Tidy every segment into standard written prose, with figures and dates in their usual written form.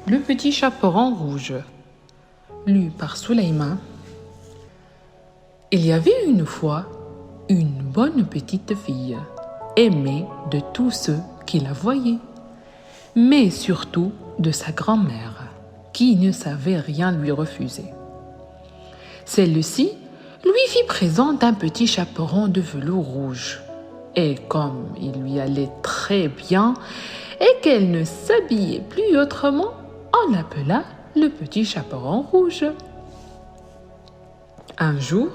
Le petit chaperon rouge, lu par Souleyman. Il y avait une fois une bonne petite fille, aimée de tous ceux qui la voyaient, mais surtout de sa grand-mère, qui ne savait rien lui refuser. Celle-ci lui fit présent d'un petit chaperon de velours rouge, et comme il lui allait très bien et qu'elle ne s'habillait plus autrement, on l'appela le petit chaperon rouge. Un jour,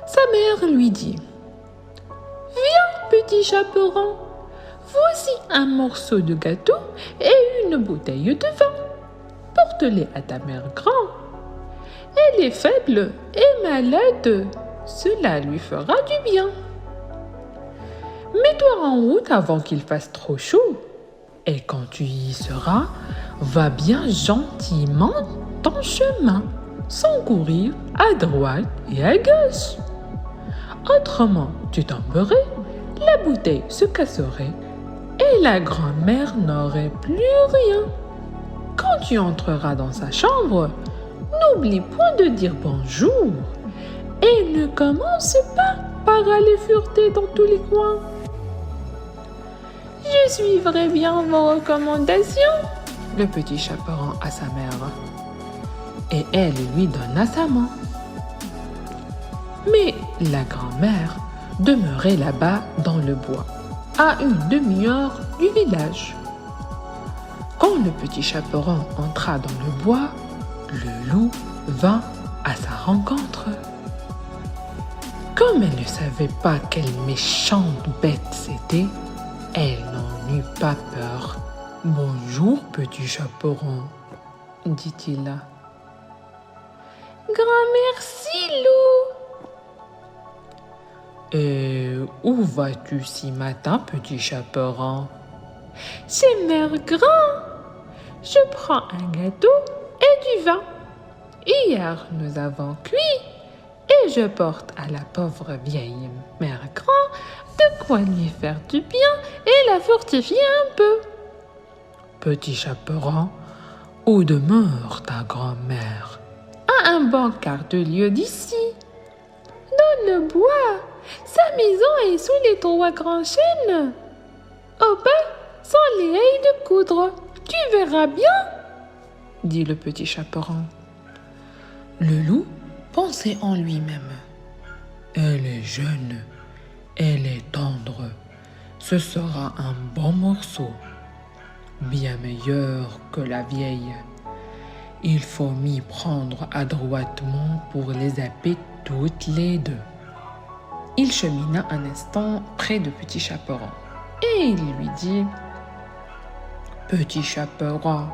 sa mère lui dit: « Viens, petit chaperon, voici un morceau de gâteau et une bouteille de vin. Porte-les à ta mère grand. Elle est faible et malade, cela lui fera du bien. Mets-toi en route avant qu'il fasse trop chaud, et quand tu y seras, va bien gentiment ton chemin, sans courir à droite et à gauche. Autrement, tu tomberais, la bouteille se casserait et la grand-mère n'aurait plus rien. Quand tu entreras dans sa chambre, n'oublie point de dire bonjour et ne commence pas par aller fureter dans tous les coins. Je suivrai bien vos recommandations, le petit chaperon à sa mère, et elle lui donna sa main. Mais la grand-mère demeurait là-bas dans le bois, à une demi-heure du village. Quand le petit chaperon entra dans le bois, le loup vint à sa rencontre. Comme elle ne savait pas quelle méchante bête c'était, elle n'en eut pas peur. « Bonjour, petit chaperon, » dit-il. « Grand merci, loup. »« Et où vas-tu si matin, petit chaperon ?»« Chez Mère Grand. Je prends un gâteau et du vin. Hier, nous avons cuit et je porte à la pauvre vieille Mère Grand de quoi lui faire du bien et la fortifier un peu. » « Petit chaperon, où demeure ta grand-mère ?»« À un bon quart de lieue d'ici. »« Dans le bois. Sa maison est sous les 3 grands chênes. Au bas sont les haies de coudre. Tu verras bien, » dit le petit chaperon. Le loup pensait en lui-même: « Elle est jeune, elle est tendre, ce sera un bon morceau, bien meilleur que la vieille. Il faut m'y prendre adroitement pour les zapper toutes les deux. » Il chemina un instant près de Petit Chaperon et il lui dit: « Petit chaperon,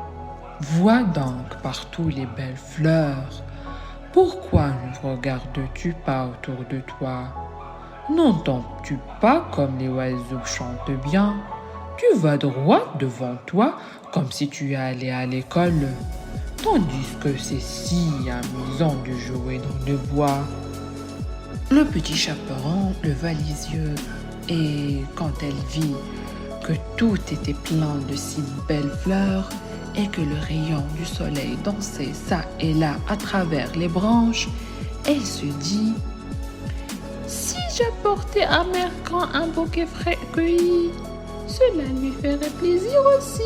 vois donc partout les belles fleurs. Pourquoi ne regardes-tu pas autour de toi? N'entends-tu pas comme les oiseaux chantent bien? Tu vas droit devant toi comme si tu allais à l'école, tandis que c'est si amusant de jouer dans le bois. » Le petit chaperon leva les yeux et quand elle vit que tout était plein de si belles fleurs et que le rayon du soleil dansait çà et là à travers les branches, elle se dit: « Si j'apportais à Mère Grand un bouquet frais cueilli, cela lui ferait plaisir aussi.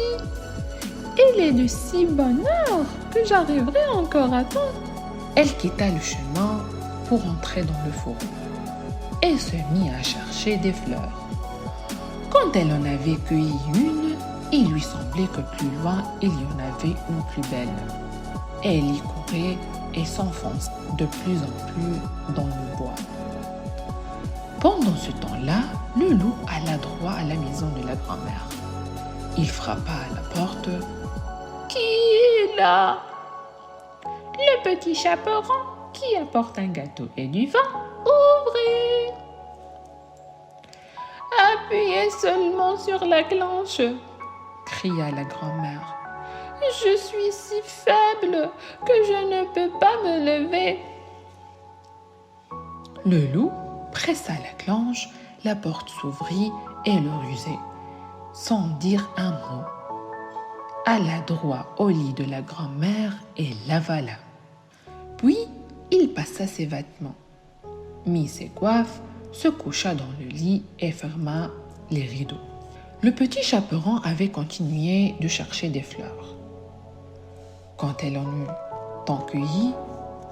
Il est de si bonne heure que j'arriverai encore à temps. » Elle quitta le chemin pour entrer dans le fourreau et se mit à chercher des fleurs. Quand elle en avait cueilli une, il lui semblait que plus loin il y en avait une plus belle. Elle y courait et s'enfonce de plus en plus dans le bois. Pendant ce temps-là, le loup alla droit à la maison de la grand-mère. Il frappa à la porte. « Qui est là ? » ?»« Le petit chaperon qui apporte un gâteau et du vin. Ouvrez !» »« Appuyez seulement sur la cloche, » cria la grand-mère. « Je suis si faible que je ne peux pas me lever. » Le loup pressa la cloche, la porte s'ouvrit et le rusé, sans dire un mot, alla droit au lit de la grand-mère et l'avala. Puis, il passa ses vêtements, mit ses coiffes, se coucha dans le lit et ferma les rideaux. Le petit chaperon avait continué de chercher des fleurs. Quand elle en eut tant cueilli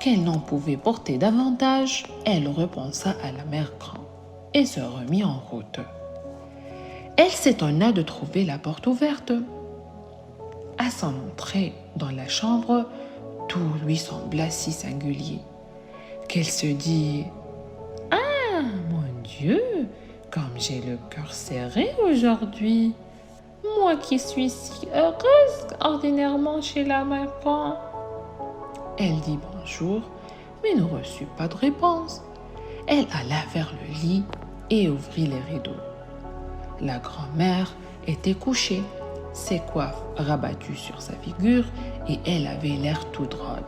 qu'elle n'en pouvait porter davantage, elle repensa à la mère grand et se remit en route. Elle s'étonna de trouver la porte ouverte. À son entrée dans la chambre, tout lui sembla si singulier qu'elle se dit « Ah, mon Dieu, comme j'ai le cœur serré aujourd'hui, moi qui suis si heureuse ordinairement chez la mère grand. » Elle dit bonjour, mais ne reçut pas de réponse. Elle alla vers le lit et ouvrit les rideaux. La grand-mère était couchée, ses coiffes rabattues sur sa figure et elle avait l'air tout drôle.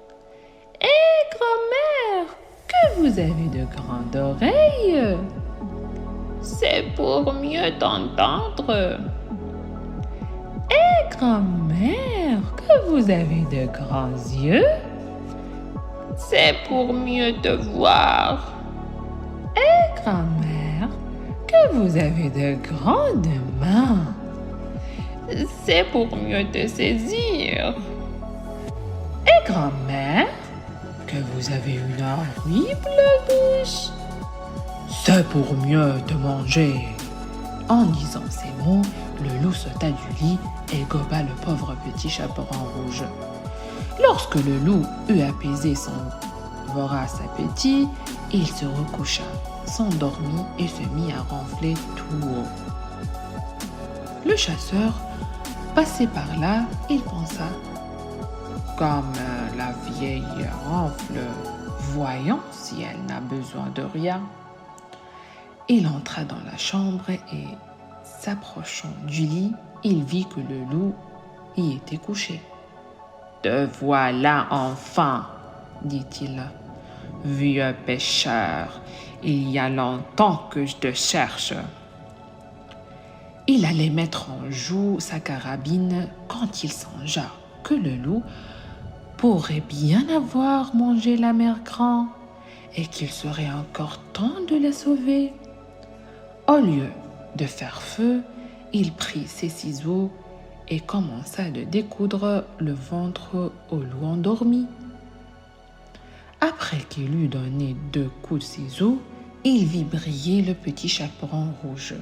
« Hé, grand-mère, que vous avez de grandes oreilles !»« C'est pour mieux t'entendre. »« Hé, grand-mère, que vous avez de grands yeux !»« C'est pour mieux te voir. »« Hé, grand-mère, que vous avez de grandes mains !»« C'est pour mieux te saisir. »« Hé, grand-mère, que vous avez une horrible bouche. »« C'est pour mieux te manger. » En disant ces mots, le loup sauta du lit et goba le pauvre petit chaperon rouge. Lorsque le loup eut apaisé son vorace appétit, il se recoucha, s'endormit et se mit à ronfler tout haut. Le chasseur, passé par là, il pensa « Comme la vieille ronfle, voyons si elle n'a besoin de rien. » Il entra dans la chambre et, s'approchant du lit, il vit que le loup y était couché. « Te voilà enfin, dit-il. Vieux pêcheur, il y a longtemps que je te cherche. » Il allait mettre en joue sa carabine quand il songea que le loup pourrait bien avoir mangé la mère grand et qu'il serait encore temps de la sauver. Au lieu de faire feu, il prit ses ciseaux et commença de découdre le ventre au loup endormi. Après qu'il eut donné 2 coups de ciseaux, il vit briller le petit chaperon rouge.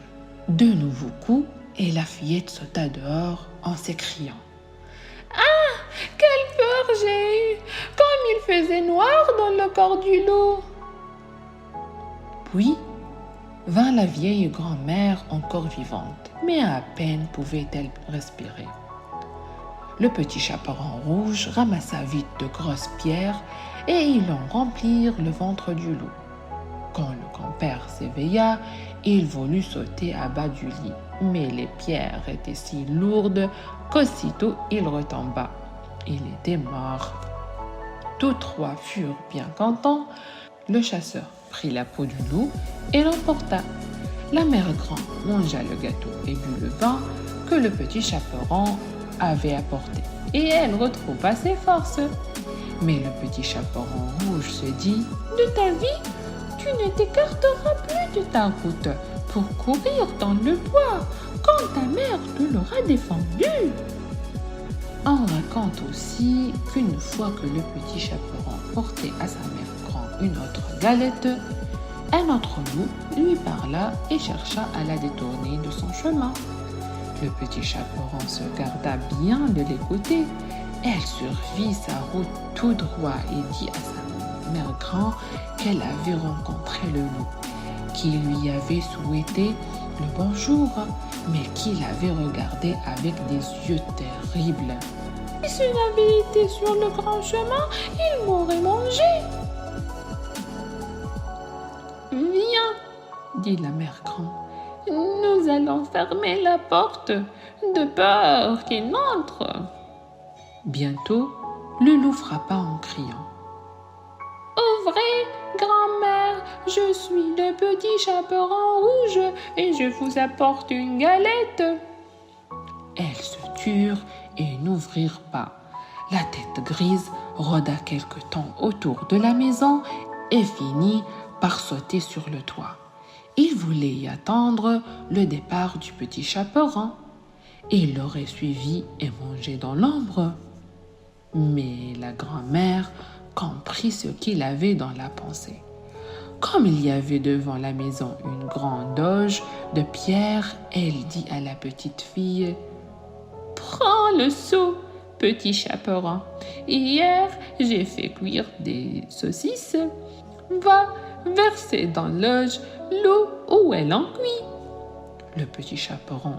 2 nouveaux coups et la fillette sauta dehors en s'écriant « Ah, quelle peur j'ai eue, comme il faisait noir dans le corps du loup !» Puis vint la vieille grand-mère encore vivante, mais à peine pouvait-elle respirer. Le petit chaperon rouge ramassa vite de grosses pierres et ils en remplirent le ventre du loup. Quand le grand-père s'éveilla, il voulut sauter à bas du lit, mais les pierres étaient si lourdes qu'aussitôt il retomba. Il était mort. Tous 3 furent bien contents. Le chasseur prit la peau du loup et l'emporta. La mère grand mangea le gâteau et but le vin que le petit chaperon avait apporté, et elle retrouva ses forces. Mais le petit chaperon rouge se dit « De ta vie, tu ne t'écarteras plus de ta route pour courir dans le bois quand ta mère te l'aura défendu. » On raconte aussi qu'une fois que le petit chaperon portait à sa mère grand une autre galette, un autre loup lui parla et chercha à la détourner de son chemin. Le petit chaperon se garda bien de l'écouter. Elle survit sa route tout droit et dit à sa mère grand qu'elle avait rencontré le loup, qui lui avait souhaité le bonjour, mais qui l'avait regardé avec des yeux terribles. « Si il avait été sur le grand chemin, il m'aurait mangé. » « Viens, dit la mère grand, nous allons fermer la porte, de peur qu'il n'entre. » Bientôt, le loup frappa en criant. « Ouvrez, grand-mère, je suis le petit chaperon rouge et je vous apporte une galette. » elles se turent et n'ouvrirent pas. La tête grise rôda quelque temps autour de la maison et finit par sauter sur le toit. Il voulait y attendre le départ du petit chaperon. Il l'aurait suivi et mangé dans l'ombre. Mais la grand-mère comprit ce qu'il avait dans la pensée. Comme il y avait devant la maison une grande auge de pierre, elle dit à la petite fille: « Prends le seau, petit chaperon. Hier, j'ai fait cuire des saucisses. Va verser dans l'auge l'eau où elle en cuit. » Le petit chaperon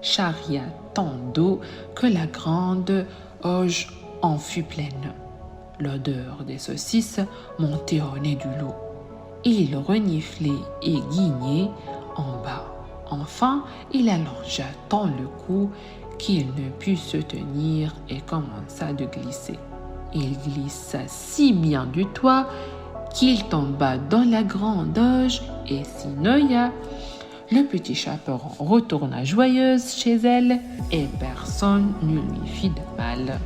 charria tant d'eau que la grande auge en fut pleine. L'odeur des saucisses montait au nez du loup. Il reniflait et guignait en bas. Enfin, il allongea tant le cou qu'il ne put se tenir et commença de glisser. Il glissa si bien du toit qu'il tomba dans la grande auge et s'y noya. Le petit chaperon retourna joyeuse chez elle et personne ne lui fit de mal.